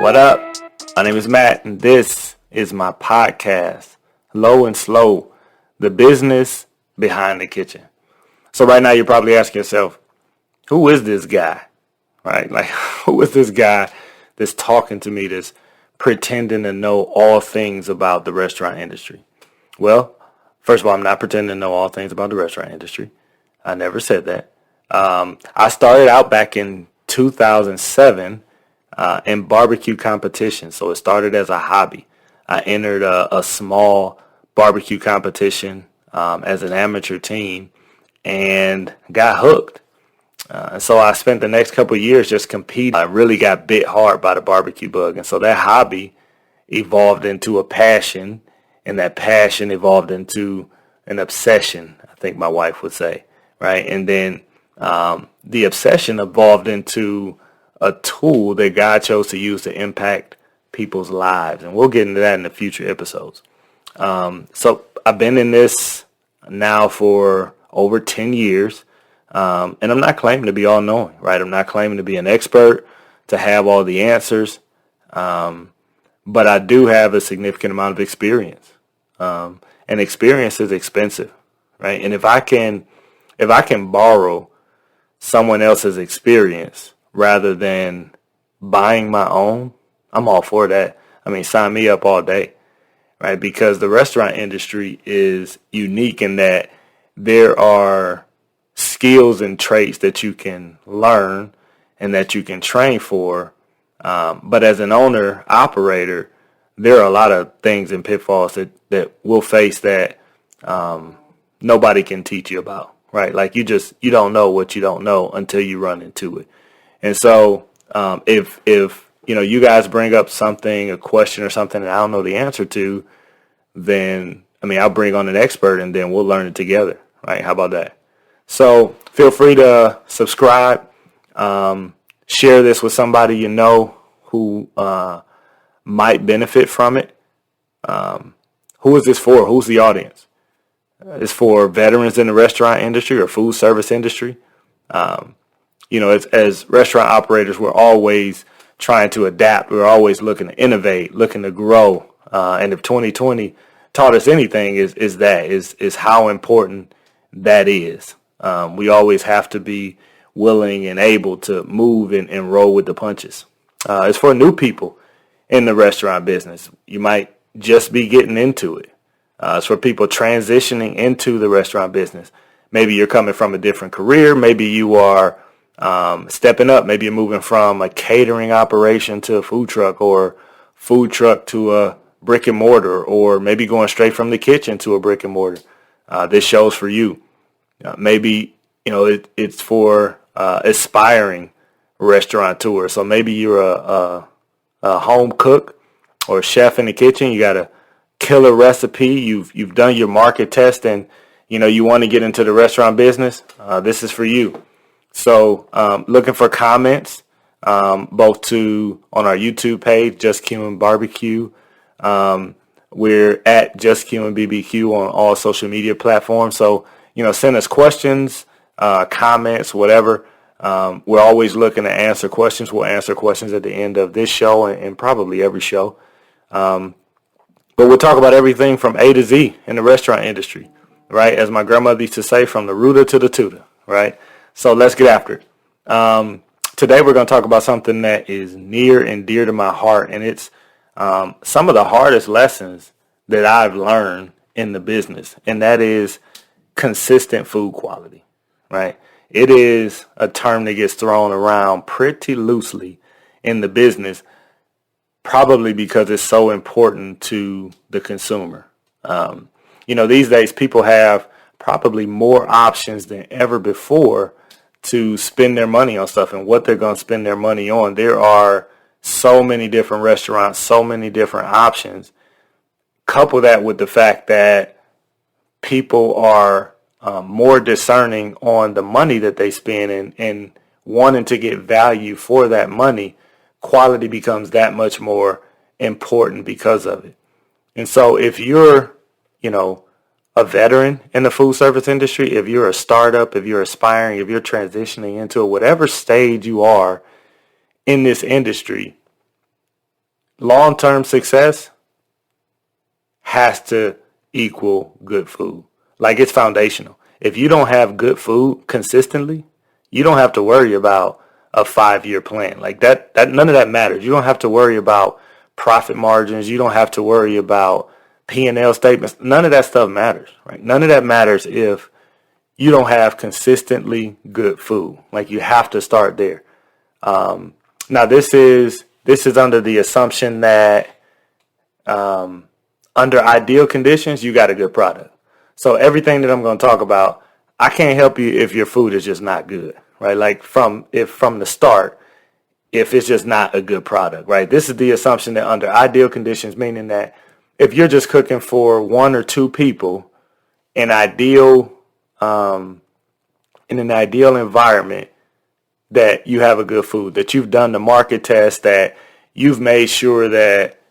What up? My name is Matt, and this is my podcast, Low and Slow, the business behind the kitchen. So right now you're probably asking yourself, who is this guy? Right? Like, who is this guy that's talking to me, that's pretending to know all things about the restaurant industry? Well, first of all, I'm not pretending to know all things about the restaurant industry. I never said that. I started out back in 2007 in barbecue competition. So it started as a hobby. I entered a small barbecue competition as an amateur team and got hooked. So I spent the next couple of years just competing. I really got bit hard by the barbecue bug. And so that hobby evolved into a passion, and that passion evolved into an obsession, I think my wife would say, right? And then the obsession evolved into a tool that God chose to use to impact people's lives. And we'll get into that in the future episodes. So I've been in this now for over 10 years. And I'm not claiming to be all knowing, right? I'm not claiming to be an expert, to have all the answers. But I do have a significant amount of experience. And experience is expensive, right? And if I can borrow someone else's experience rather than buying my own, I'm all for that. I mean, sign me up all day, right? Because the restaurant industry is unique in that there are skills and traits that you can learn and that you can train for. But as an owner, operator, there are a lot of things and pitfalls that we'll face that nobody can teach you about, right? Like you don't know what you don't know until you run into it. And so if you guys bring up something, a question or something that I don't know the answer to, then I'll bring on an expert and then we'll learn it together, right? How about that? So feel free to subscribe, share this with somebody you know who might benefit from it. Who is this for? Who's the audience? It's for veterans in the restaurant industry or food service industry. As restaurant operators, we're always trying to adapt. We're always looking to innovate, looking to grow. And if 2020 taught us anything, is how important that is. We always have to be willing and able to move and roll with the punches. It's for new people in the restaurant business. You might just be getting into it. It's for people transitioning into the restaurant business. Maybe you're coming from a different career. Maybe you are stepping up. Maybe you're moving from a catering operation to a food truck, or food truck to a brick and mortar, or maybe going straight from the kitchen to a brick and mortar. This show's for you. Maybe it's for aspiring restaurateurs. So maybe you're a home cook or a chef in the kitchen. You got a killer recipe. You've done your market test, and you want to get into the restaurant business. This is for you. So looking for comments, both on our YouTube page, Just Cumin Barbecue. We're at Just Cumin BBQ on all social media platforms. So send us questions, comments, whatever. We're always looking to answer questions. We'll answer questions at the end of this show and probably every show. But we'll talk about everything from A to Z in the restaurant industry, right? As my grandmother used to say, from the rooter to the tutor, right? So let's get after it. Today we're going to talk about something that is near and dear to my heart, and it's some of the hardest lessons that I've learned in the business, and that is consistent food quality, right? It is a term that gets thrown around pretty loosely in the business, probably because it's so important to the consumer. These days people have probably more options than ever before to spend their money on stuff and what they're going to spend their money on. There are so many different restaurants, so many different options. Couple that with the fact that people are more discerning on the money that they spend and wanting to get value for that money. Quality becomes that much more important because of it. And so if you're, a veteran in the food service industry, if you're a startup, if you're aspiring, if you're transitioning into whatever stage you are in this industry, long-term success has to equal good food. Like, it's foundational. If you don't have good food consistently, you don't have to worry about a 5-year plan. Like that none of that matters. You don't have to worry about profit margins. You don't have to worry about P&L statements. None of that stuff matters, right? None of that matters if you don't have consistently good food. Like, you have to start there. Now this is under the assumption that under ideal conditions, you got a good product. So everything that I'm going to talk about, I can't help you if your food is just not good, right? Like, from the start, if it's just not a good product, right? This is the assumption that under ideal conditions, meaning that if you're just cooking for 1 or 2 people in an ideal environment, that you have a good food, that you've done the market test, that you've made sure that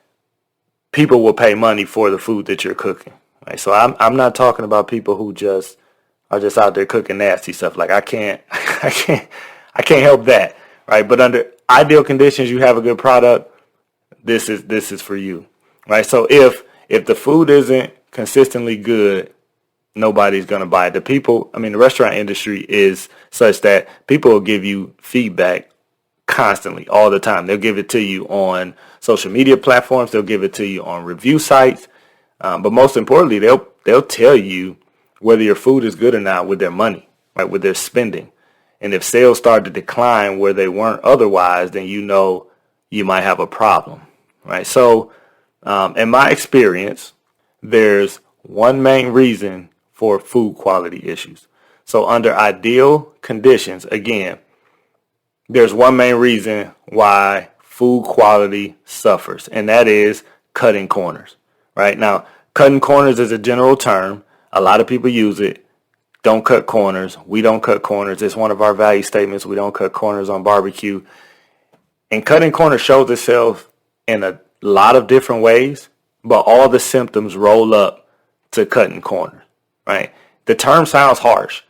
people will pay money for the food that you're cooking. Right? So I'm not talking about people who just are just out there cooking nasty stuff. Like, I can't help that, right? But under ideal conditions, you have a good product. This is for you, right? So if the food isn't consistently good, nobody's gonna buy it. The restaurant industry is such that people will give you feedback constantly, all the time. They'll give it to you on social media platforms. They'll give it to you on review sites. But most importantly, they'll tell you whether your food is good or not with their money, right? With their spending. And if sales start to decline where they weren't otherwise, then you know you might have a problem, right? So, in my experience, there's one main reason for food quality issues. So under ideal conditions, again, there's one main reason why food quality suffers, and that is cutting corners, right? Now, cutting corners is a general term. A lot of people use it. Don't cut corners. We don't cut corners. It's one of our value statements. We don't cut corners on barbecue. And cutting corners shows itself in a lot of different ways, but all the symptoms roll up to cutting corners, right? The term sounds harsh.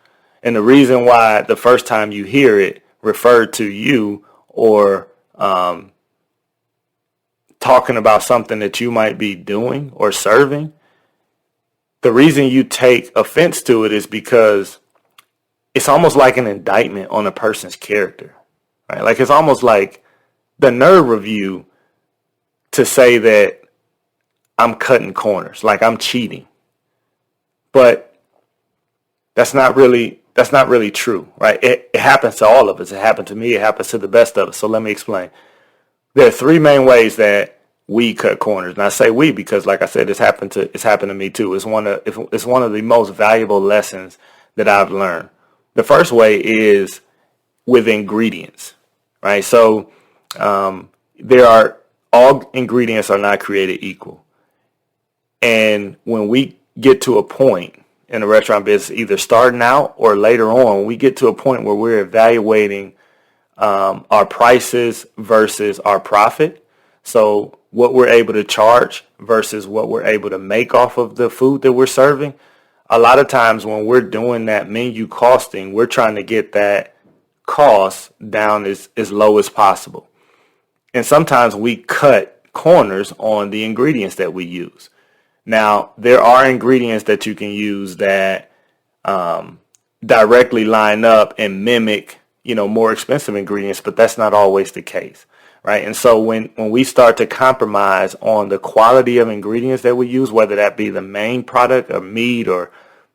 And the reason why the first time you hear it referred to you or talking about something that you might be doing or serving, the reason you take offense to it is because it's almost like an indictment on a person's character, right? Like, it's almost like the nerve of you to say that I'm cutting corners, like I'm cheating. But that's not really true, right? It happens to all of us. It happened to me. It happens to the best of us. So let me explain. There are 3 main ways that we cut corners, and I say we because, like I said, it's happened to me too. It's one of the most valuable lessons that I've learned. The first way is with ingredients, right? So all ingredients are not created equal, and when we get to a point in the restaurant business, either starting out or later on, we get to a point where we're evaluating our prices versus our profit. So what we're able to charge versus what we're able to make off of the food that we're serving. A lot of times when we're doing that menu costing, we're trying to get that cost down as low as possible. And sometimes we cut corners on the ingredients that we use. Now, there are ingredients that you can use that directly line up and mimic, more expensive ingredients, but that's not always the case, right? And so when we start to compromise on the quality of ingredients that we use, whether that be the main product or meat or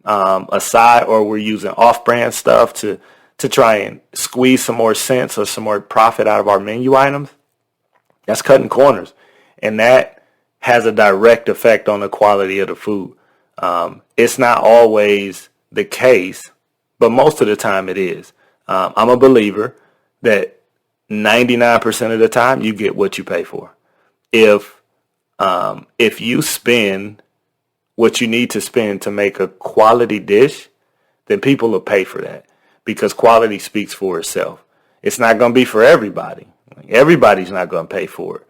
a side, or we're using off-brand stuff to try and squeeze some more cents or some more profit out of our menu items, that's cutting corners. And that has a direct effect on the quality of the food. It's not always the case, but most of the time it is. I'm a believer that 99% of the time you get what you pay for. If you spend what you need to spend to make a quality dish, then people will pay for that because quality speaks for itself. It's not going to be for everybody. Everybody's not going to pay for it.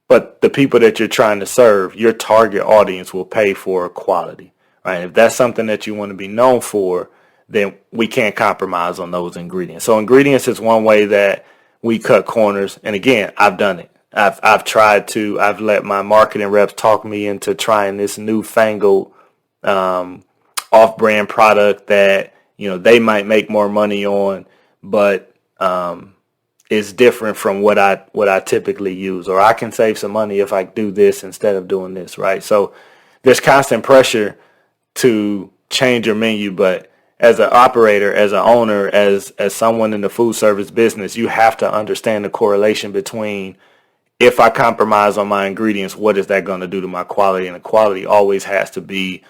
But the people that you're trying to serve, your target audience will pay for quality, right? If that's something that you want to be known for, then we can't compromise on those ingredients. So ingredients is one way that we cut corners. And again, I've done it. I've let my marketing reps talk me into trying this newfangled off-brand product that, they might make more money on, but is different from what I typically use, or I can save some money if I do this instead of doing this, right? So there's constant pressure to change your menu, but as an operator, as an owner, as someone in the food service business, you have to understand the correlation between, if I compromise on my ingredients, what is that going to do to my quality? And the quality always has to be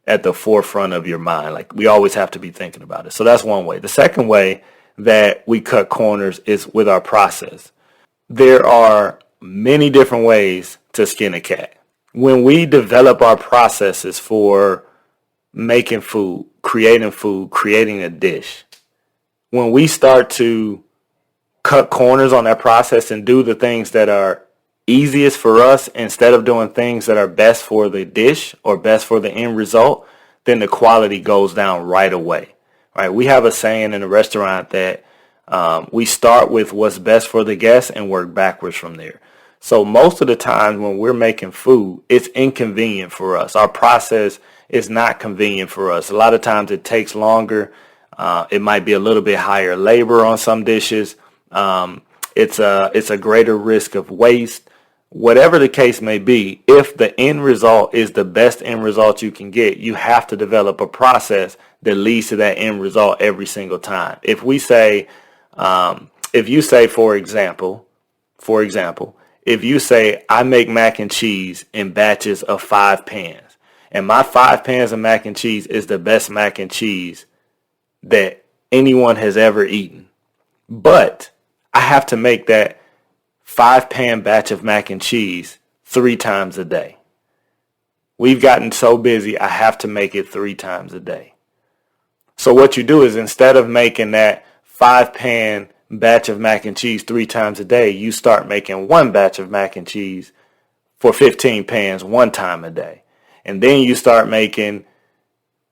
at the forefront of your mind. Like, we always have to be thinking about it. So that's one way. The second way that we cut corners is with our process. There are many different ways to skin a cat. When we develop our processes for making food, creating a dish, when we start to cut corners on that process and do the things that are easiest for us instead of doing things that are best for the dish or best for the end result, then the quality goes down right away. Right? We have a saying in a restaurant that we start with what's best for the guests and work backwards from there. So most of the time when we're making food, it's inconvenient for us. Our process is not convenient for us. A lot of times it takes longer. It might be a little bit higher labor on some dishes. It's a greater risk of waste. Whatever the case may be, if the end result is the best end result you can get, you have to develop a process that leads to that end result every single time. If you say, for example, if you say, I make mac and cheese in batches of 5 pans, and my 5 pans of mac and cheese is the best mac and cheese that anyone has ever eaten, but I have to make that 5-pan batch of mac and cheese 3 times a day. We've gotten so busy, I have to make it 3 times a day. So what you do is, instead of making that 5-pan batch of mac and cheese 3 times a day, you start making 1 batch of mac and cheese for 15 pans 1 time a day. And then you start making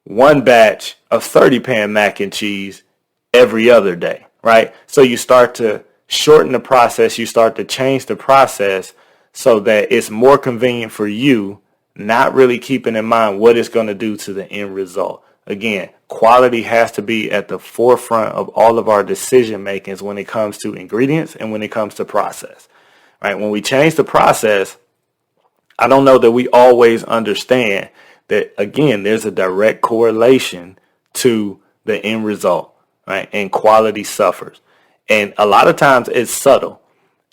1 batch of 30-pan mac and cheese every other day, right? So you start to shorten the process, you start to change the process so that it's more convenient for you, not really keeping in mind what it's going to do to the end result. Again, quality has to be at the forefront of all of our decision makings when it comes to ingredients and when it comes to process. Right? When we change the process, I don't know that we always understand that, again, there's a direct correlation to the end result, right? And quality suffers. And a lot of times it's subtle,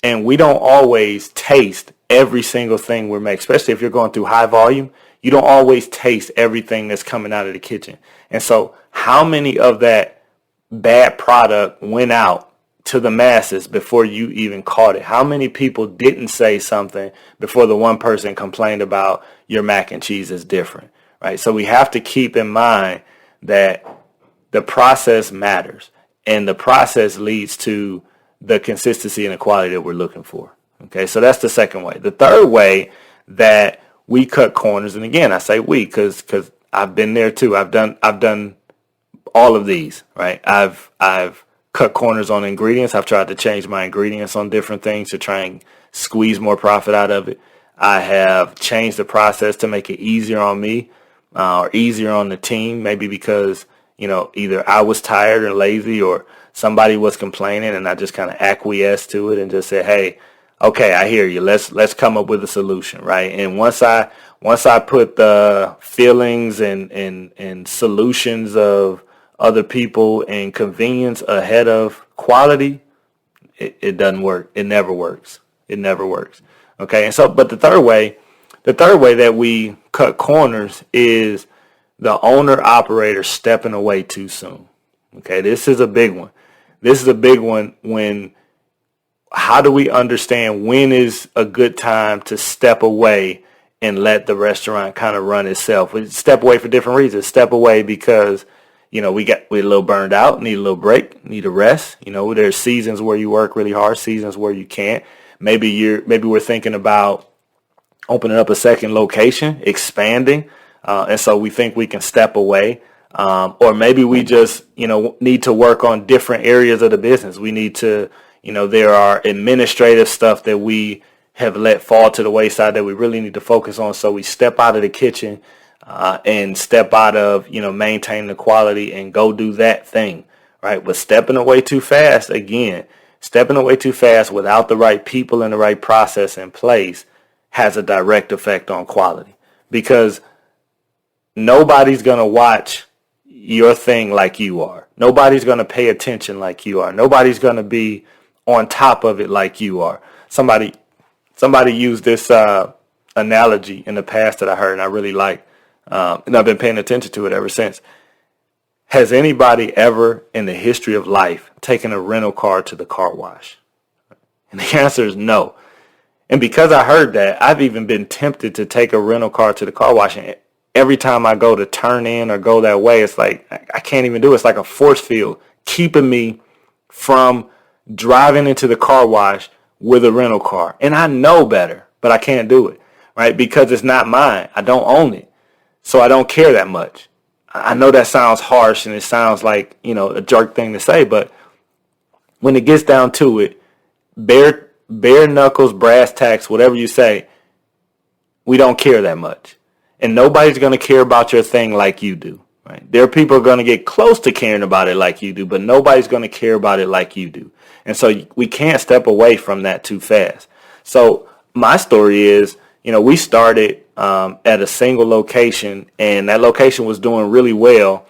and we don't always taste every single thing we're making, especially if you're going through high volume. You don't always taste everything that's coming out of the kitchen. And so how many of that bad product went out to the masses before you even caught it? How many people didn't say something before the one person complained about your mac and cheese is different, right? So we have to keep in mind that the process matters. And the process leads to the consistency and the quality that we're looking for. Okay, so that's the second way. The third way that we cut corners, and again, I say we because I've been there too. I've done all of these, right? I've cut corners on ingredients. I've tried to change my ingredients on different things to try and squeeze more profit out of it. I have changed the process to make it easier on me or easier on the team, maybe because either I was tired or lazy or somebody was complaining and I just kind of acquiesced to it and just said, hey, okay, I hear you. Let's come up with a solution, right? And once I put the feelings and solutions of other people and convenience ahead of quality, it doesn't work. It never works. It never works. Okay. And so, but the third way that we cut corners is the owner operator stepping away too soon. Okay, this is a big one. How do we understand when is a good time to step away and let the restaurant kind of run itself? We step away for different reasons. Step away because, we're a little burned out, need a little break, need a rest. There's seasons where you work really hard, seasons where you can't. Maybe we're thinking about opening up a second location, expanding. And so we think we can step away, or maybe we just, need to work on different areas of the business. We need to, there are administrative stuff that we have let fall to the wayside that we really need to focus on. So we step out of the kitchen and step out of, maintaining the quality and go do that thing, right? But stepping away too fast, again, stepping away too fast without the right people and the right process in place has a direct effect on quality, because nobody's going to watch your thing like you are. Nobody's going to pay attention like you are. Nobody's going to be on top of it like you are. Somebody used this analogy in the past that I heard and I really like, and I've been paying attention to it ever since. Has anybody ever in the history of life taken a rental car to the car wash? And the answer is no. And because I heard that, I've even been tempted to take a rental car to the car wash. And every time I go to turn in or go that way, it's like I can't even do it. It's like a force field keeping me from driving into the car wash with a rental car. And I know better, but I can't do it, right? Because it's not mine. I don't own it. So I don't care that much. I know that sounds harsh and it sounds like, a jerk thing to say, but when it gets down to it, bare knuckles, brass tacks, whatever you say, we don't care that much. And nobody's going to care about your thing like you do, right? There are people who are going to get close to caring about it like you do, but nobody's going to care about it like you do. And so we can't step away from that too fast. So my story is, we started at a single location, and that location was doing really well.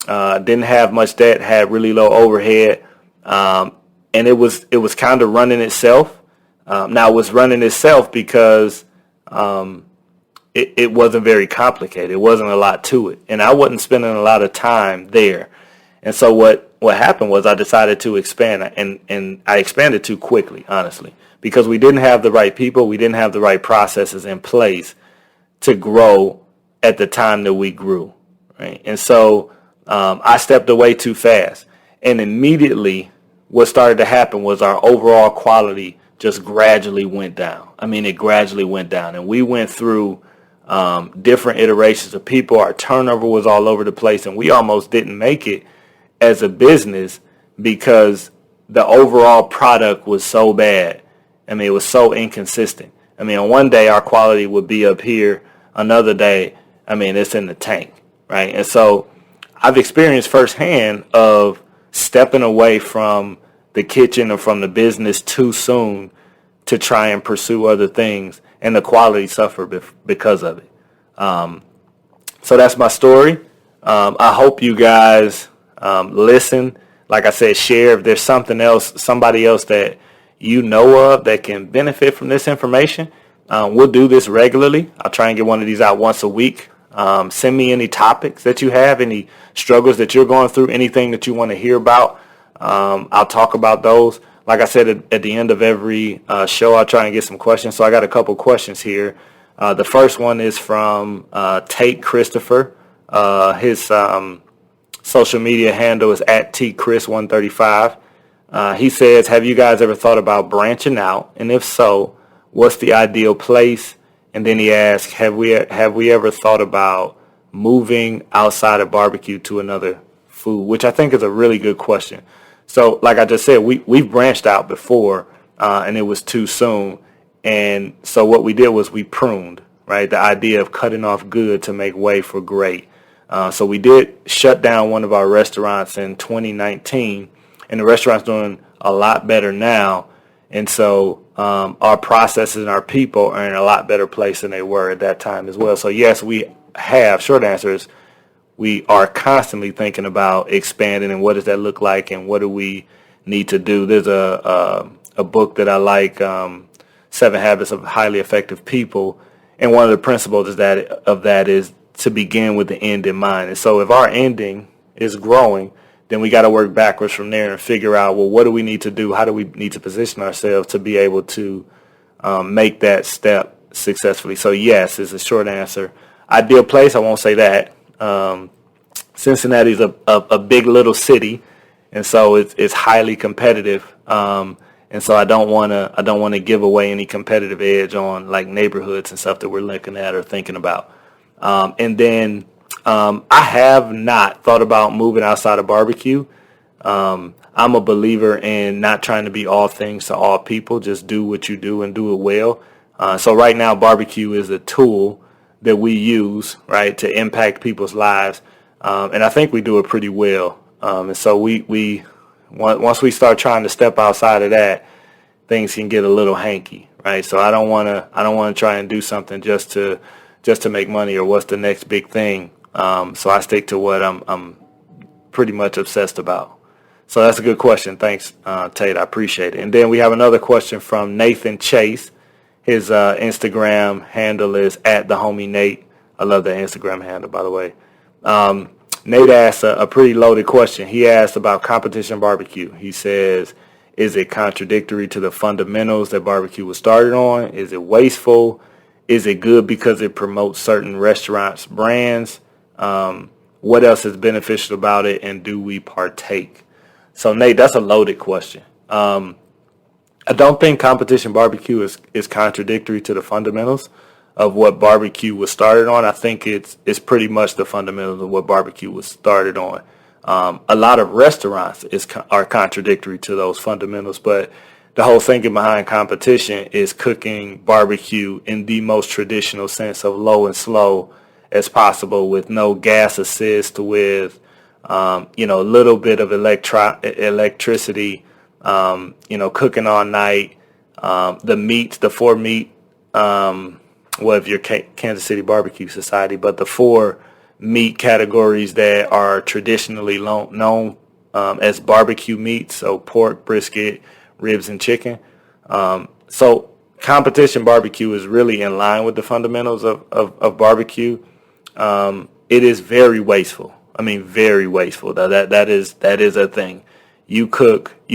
Didn't have much debt, had really low overhead, and it was kind of running itself. Now it was running itself because it wasn't very complicated. It wasn't a lot to it, and I wasn't spending a lot of time there. And so what happened was I decided to expand, and I expanded too quickly, honestly, because we didn't have the right people, we didn't have the right processes in place to grow at the time that we grew, right? And so I stepped away too fast, and immediately what started to happen was our overall quality just gradually went down. I mean, it gradually went down, and we went through different iterations of people. Our turnover was all over the place, and we almost didn't make it as a business because the overall product was so bad. I mean, it was so inconsistent. I mean, on one day our quality would be up here, another day, I mean, it's in the tank, right? And so I've experienced firsthand of stepping away from the kitchen or from the business too soon to try and pursue other things, and the quality suffered because of it. So that's my story. I hope you guys listen. Like I said, share if there's somebody else that you know of that can benefit from this information. We'll do this regularly. I'll try and get one of these out once a week. Send me any topics that you have, any struggles that you're going through, anything that you want to hear about. I'll talk about those. Like I said, at the end of every show, I'll try and get some questions. So I got a couple questions here. The first one is from Tate Christopher. His social media handle is at tchris135. He says, have you guys ever thought about branching out? And if so, what's the ideal place? And then he asks, have we ever thought about moving outside of barbecue to another food? Which I think is a really good question. So like I just said, we've branched out before, and it was too soon. And so what we did was we pruned, right? The idea of cutting off good to make way for great. So we did shut down one of our restaurants in 2019, and the restaurant's doing a lot better now. And so our processes and our people are in a lot better place than they were at that time as well. So yes, we have. Short answer is we are constantly thinking about expanding and what does that look like and what do we need to do. There's a book that I like, 7 Habits of Highly Effective People, and one of the principles of that is to begin with the end in mind. And so if our ending is growing, then we got to work backwards from there and figure out, well, what do we need to do? How do we need to position ourselves to be able to make that step successfully? So yes, is a short answer. Ideal place, I won't say that. Cincinnati's a big little city, and so it's highly competitive. And so I don't want to give away any competitive edge on like neighborhoods and stuff that we're looking at or thinking about. And then I have not thought about moving outside of barbecue. I'm a believer in not trying to be all things to all people. Just do what you do and do it well. So right now, barbecue is a tool that we use, right, to impact people's lives. And I think we do it pretty well. And so once we start trying to step outside of that, things can get a little hanky, right? So I don't want to try and do something just to make money or what's the next big thing. So I stick to what I'm pretty much obsessed about. So that's a good question. Thanks, Tate. I appreciate it. And then we have another question from Nathan Chase. His Instagram handle is @thehomie_Nate. I love that Instagram handle, by the way. Nate asked a pretty loaded question. He asked about competition barbecue. He says, is it contradictory to the fundamentals that barbecue was started on? Is it wasteful? Is it good because it promotes certain restaurants' brands? What else is beneficial about it, and do we partake? So, Nate, that's a loaded question. I don't think competition barbecue is contradictory to the fundamentals of what barbecue was started on. I think it's pretty much the fundamentals of what barbecue was started on. A lot of restaurants are contradictory to those fundamentals, but the whole thinking behind competition is cooking barbecue in the most traditional sense of low and slow as possible, with no gas assist, with a little bit of electricity, cooking all night. The four meat, if you're Kansas City Barbecue Society, but the four meat categories that are traditionally known as barbecue meats, so pork, brisket, ribs, and chicken. So competition barbecue is really in line with the fundamentals of barbecue. It is very wasteful. I mean, very wasteful. That is a thing. You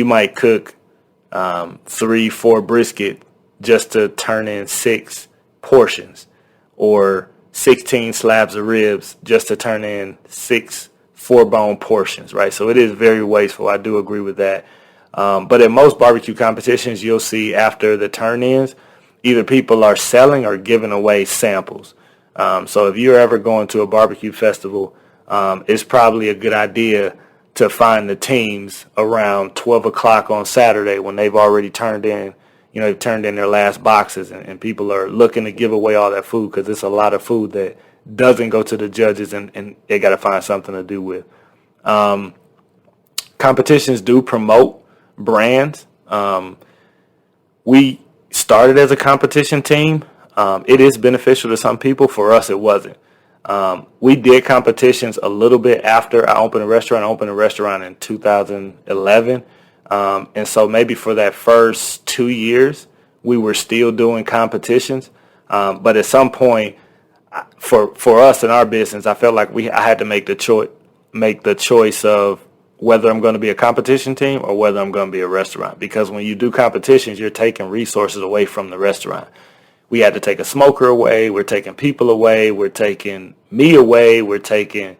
might cook 3-4 brisket just to turn in 6 portions, or 16 slabs of ribs just to turn in 6 4-bone portions, right? So it is very wasteful. I do agree with that. But at most barbecue competitions, you'll see after the turn-ins, either people are selling or giving away samples. So if you're ever going to a barbecue festival, it's probably a good idea to find the teams around 12 o'clock on Saturday when they've already turned in their last boxes, and people are looking to give away all that food, because it's a lot of food that doesn't go to the judges, and they got to find something to do with. Competitions do promote brands. We started as a competition team. It is beneficial to some people. For us, it wasn't. We did competitions a little bit after I opened a restaurant. I opened a restaurant in 2011. And so maybe for that first 2 years, we were still doing competitions. But at some point, for us in our business, I felt like I had to make the choice of whether I'm going to be a competition team or whether I'm going to be a restaurant. Because when you do competitions, you're taking resources away from the restaurant. We had to take a smoker away. We're taking people away. We're taking me away. We're taking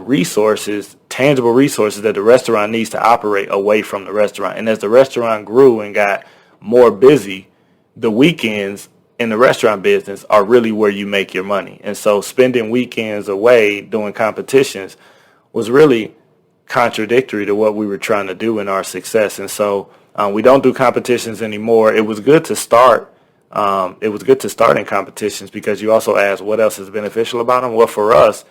resources, tangible resources that the restaurant needs to operate away from the restaurant. And as the restaurant grew and got more busy, the weekends in the restaurant business are really where you make your money. And so spending weekends away doing competitions was really contradictory to what we were trying to do in our success. And so we don't do competitions anymore. It was good to start. It was good to start in competitions, because you also asked what else is beneficial about them. Well, for us,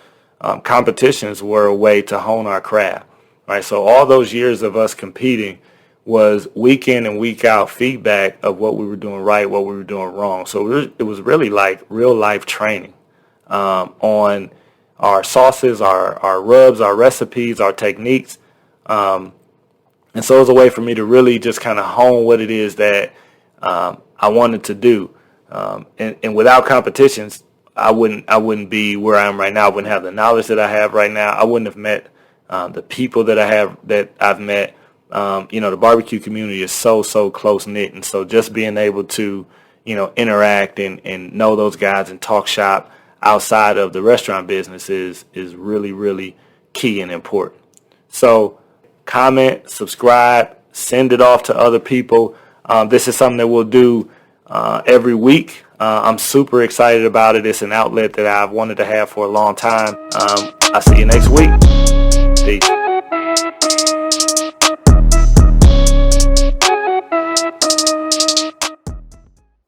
competitions were a way to hone our craft, right? So all those years of us competing was week in and week out feedback of what we were doing right, what we were doing wrong. So it was really like real life training on our sauces, our rubs, our recipes, our techniques. And so it was a way for me to really just kind of hone what it is that I wanted to do. And without competitions, I wouldn't be where I am right now. I wouldn't have the knowledge that I have right now. I wouldn't have met the people that I've met. The barbecue community is so close knit, and so just being able to interact and know those guys and talk shop outside of the restaurant business is really, really key and important. So comment, subscribe, send it off to other people. This is something that we'll do every week. I'm super excited about it. It's an outlet that I've wanted to have for a long time. I'll see you next week. Peace.